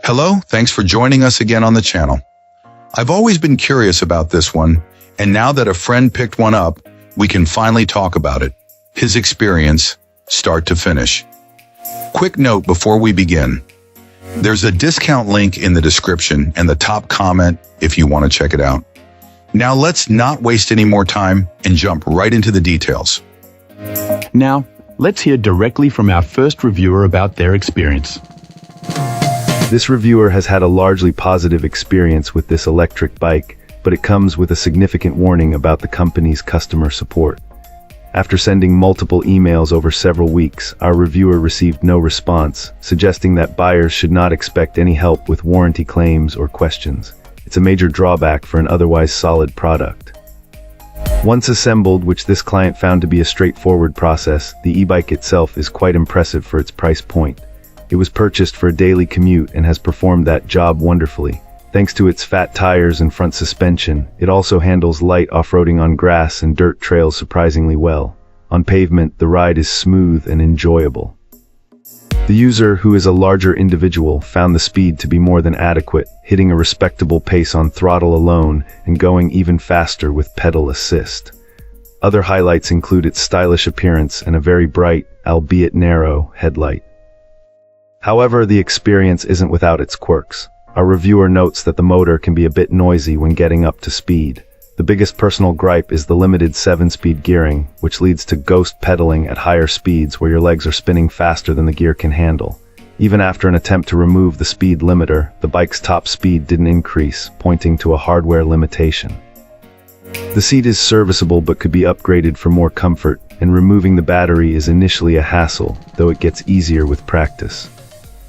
Hello, thanks for joining us again on the channel. I've always been curious about this one, and now that a friend picked one up, we can finally talk about it. His experience, start to finish. Quick note before we begin. There's a discount link in the description and the top comment if you want to check it out. Now let's not waste any more time and jump right into the details. Now, let's hear directly from our first reviewer about their experience. This reviewer has had a largely positive experience with this electric bike, but it comes with a significant warning about the company's customer support. After sending multiple emails over several weeks, our reviewer received no response, suggesting that buyers should not expect any help with warranty claims or questions. It's a major drawback for an otherwise solid product. Once assembled, which this client found to be a straightforward process, the e-bike itself is quite impressive for its price point. It was purchased for a daily commute and has performed that job wonderfully. Thanks to its fat tires and front suspension, it also handles light off-roading on grass and dirt trails surprisingly well. On pavement, the ride is smooth and enjoyable. The user, who is a larger individual, found the speed to be more than adequate, hitting a respectable pace on throttle alone and going even faster with pedal assist. Other highlights include its stylish appearance and a very bright, albeit narrow, headlight. However, the experience isn't without its quirks. Our reviewer notes that the motor can be a bit noisy when getting up to speed. The biggest personal gripe is the limited 7-speed gearing, which leads to ghost pedaling at higher speeds where your legs are spinning faster than the gear can handle. Even after an attempt to remove the speed limiter, the bike's top speed didn't increase, pointing to a hardware limitation. The seat is serviceable but could be upgraded for more comfort, and removing the battery is initially a hassle, though it gets easier with practice.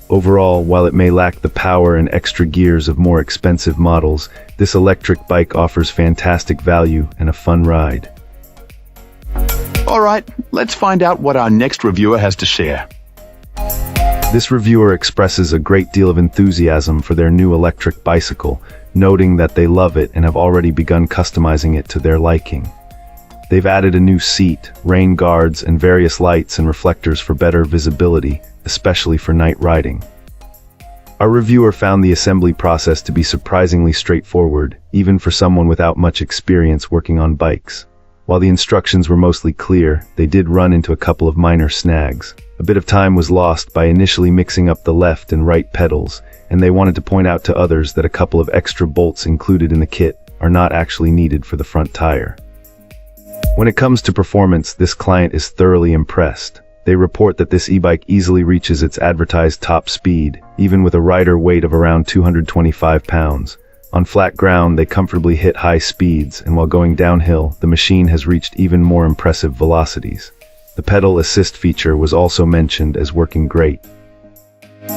Overall, while it may lack the power and extra gears of more expensive models, this electric bike offers fantastic value and a fun ride. Alright, let's find out what our next reviewer has to share. This reviewer expresses a great deal of enthusiasm for their new electric bicycle, noting that they love it and have already begun customizing it to their liking. They've added a new seat, rain guards, and various lights and reflectors for better visibility, especially for night riding. Our reviewer found the assembly process to be surprisingly straightforward, even for someone without much experience working on bikes. While the instructions were mostly clear, they did run into a couple of minor snags. A bit of time was lost by initially mixing up the left and right pedals, and they wanted to point out to others that a couple of extra bolts included in the kit are not actually needed for the front tire. When it comes to performance, this client is thoroughly impressed. They report that this e-bike easily reaches its advertised top speed, even with a rider weight of around 225 pounds. On flat ground, they comfortably hit high speeds, and while going downhill, the machine has reached even more impressive velocities. The pedal assist feature was also mentioned as working great.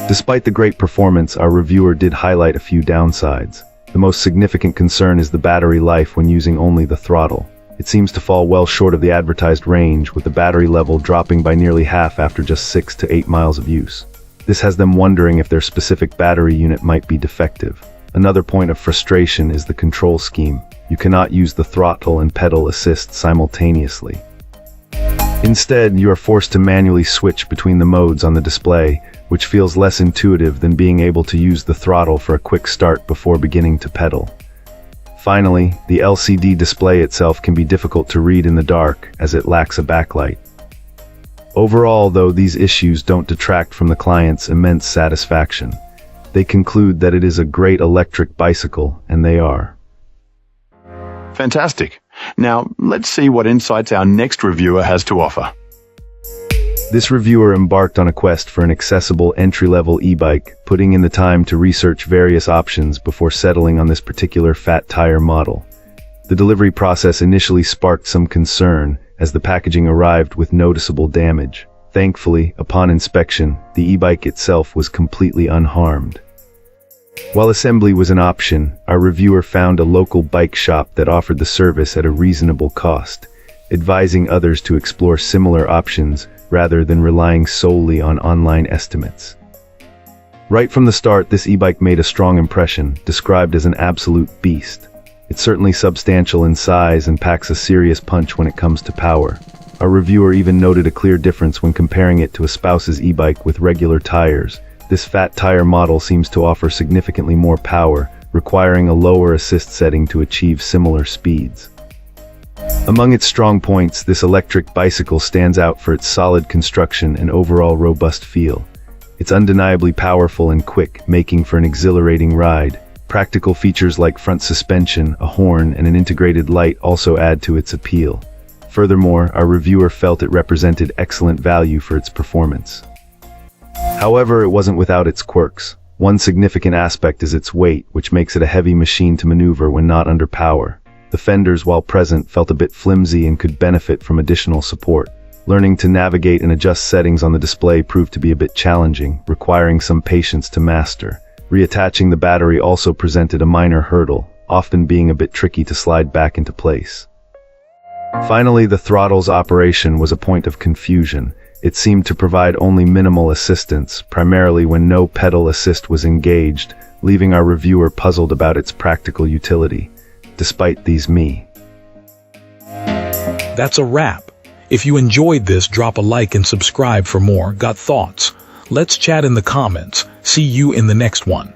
Despite the great performance, our reviewer did highlight a few downsides. The most significant concern is the battery life when using only the throttle. It seems to fall well short of the advertised range, with the battery level dropping by nearly half after just 6 to 8 miles of use. This has them wondering if their specific battery unit might be defective. Another point of frustration is the control scheme. You cannot use the throttle and pedal assist simultaneously. Instead, you are forced to manually switch between the modes on the display, which feels less intuitive than being able to use the throttle for a quick start before beginning to pedal. Finally, the LCD display itself can be difficult to read in the dark, as it lacks a backlight. Overall, though, these issues don't detract from the client's immense satisfaction. They conclude that it is a great electric bicycle, and they are. Fantastic. Now, let's see what insights our next reviewer has to offer. This reviewer embarked on a quest for an accessible entry-level e-bike, putting in the time to research various options before settling on this particular fat tire model. The delivery process initially sparked some concern, as the packaging arrived with noticeable damage. Thankfully, upon inspection, the e-bike itself was completely unharmed. While assembly was an option, our reviewer found a local bike shop that offered the service at a reasonable cost, advising others to explore similar options rather than relying solely on online estimates. Right from the start, this e-bike made a strong impression, described as an absolute beast. It's certainly substantial in size and packs a serious punch when it comes to power. Our reviewer even noted a clear difference when comparing it to a spouse's e-bike with regular tires, this fat tire model seems to offer significantly more power, requiring a lower assist setting to achieve similar speeds. Among its strong points, this electric bicycle stands out for its solid construction and overall robust feel. It's undeniably powerful and quick, making for an exhilarating ride. Practical features like front suspension, a horn, and an integrated light also add to its appeal. Furthermore, our reviewer felt it represented excellent value for its performance. However, it wasn't without its quirks. One significant aspect is its weight, which makes it a heavy machine to maneuver when not under power. The fenders, while present, felt a bit flimsy and could benefit from additional support. Learning to navigate and adjust settings on the display proved to be a bit challenging, requiring some patience to master. Reattaching the battery also presented a minor hurdle, often being a bit tricky to slide back into place. Finally, the throttle's operation was a point of confusion. It seemed to provide only minimal assistance, primarily when no pedal assist was engaged, leaving our reviewer puzzled about its practical utility. Despite these That's a wrap. If you enjoyed this, drop a like and subscribe for more. Got thoughts? Let's chat in the comments. See you in the next one.